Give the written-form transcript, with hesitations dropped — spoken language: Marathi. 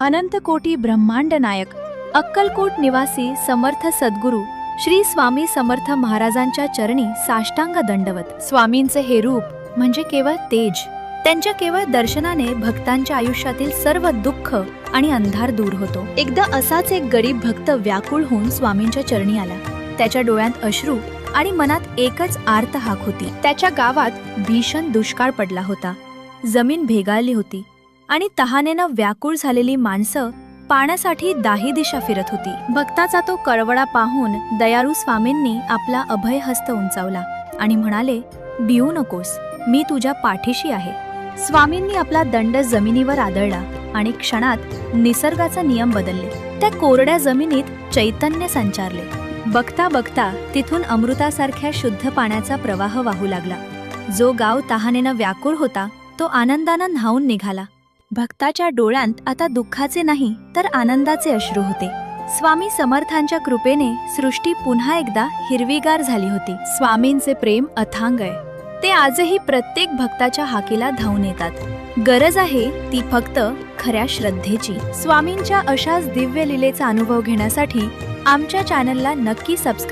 अनंतकोटी ब्रह्मांड नायक अक्कलकोट निवासी समर्थ सद्गुरू श्री स्वामी समर्थ महाराजांच्या चरणी साष्टांग दंडवत। स्वामींचे हे रूप म्हणजे केवळ तेज, त्यांच्या केवळ दर्शनाने भक्तांच्या आयुष्यातील सर्व दुःख आणि अंधार दूर होतो। एकदा असाच एक गरीब भक्त व्याकुळ होऊन स्वामींच्या चरणी आला। त्याच्या डोळ्यात अश्रू आणि मनात एकच आर्त हाक होती। त्याच्या गावात भीषण दुष्काळ पडला होता, जमीन भेगाळली होती आणि तहानेनं व्याकुळ झालेली माणसं पाण्यासाठी दाही दिशा फिरत होती। भक्ताचा तो कळवळा पाहून दयाळू स्वामींनी आपला अभय हस्त उंचावला आणि म्हणाले, भिवू नकोस, मी तुझ्या पाठीशी आहे। स्वामींनी आपला दंड जमिनीवर आदळला आणि क्षणात निसर्गाचे नियम बदलले। त्या कोरड्या जमिनीत चैतन्य संचारले। बघता बघता तिथून अमृतासारख्या शुद्ध पाण्याचा प्रवाह वाहू लागला। जो गाव तहानेनं व्याकुळ होता तो आनंदानं न्हाऊन निघाला। भक्ताच्या डोळ्यांत आता दुःखाचे नाही तर आनंदाचे अश्रू होते। स्वामी समर्थांच्या कृपेने सृष्टी पुन्हा एकदा हिरवीगार झाली होती। स्वामींचे प्रेम अथांग आहे, ते आजही प्रत्येक भक्ताच्या हाकेला धावून येतात। गरज आहे ती फक्त खऱ्या श्रद्धेची। स्वामींच्या अशाच दिव्य लीलेचा अनुभव घेण्यासाठी आमच्या चॅनलला नक्की सबस्क्राईब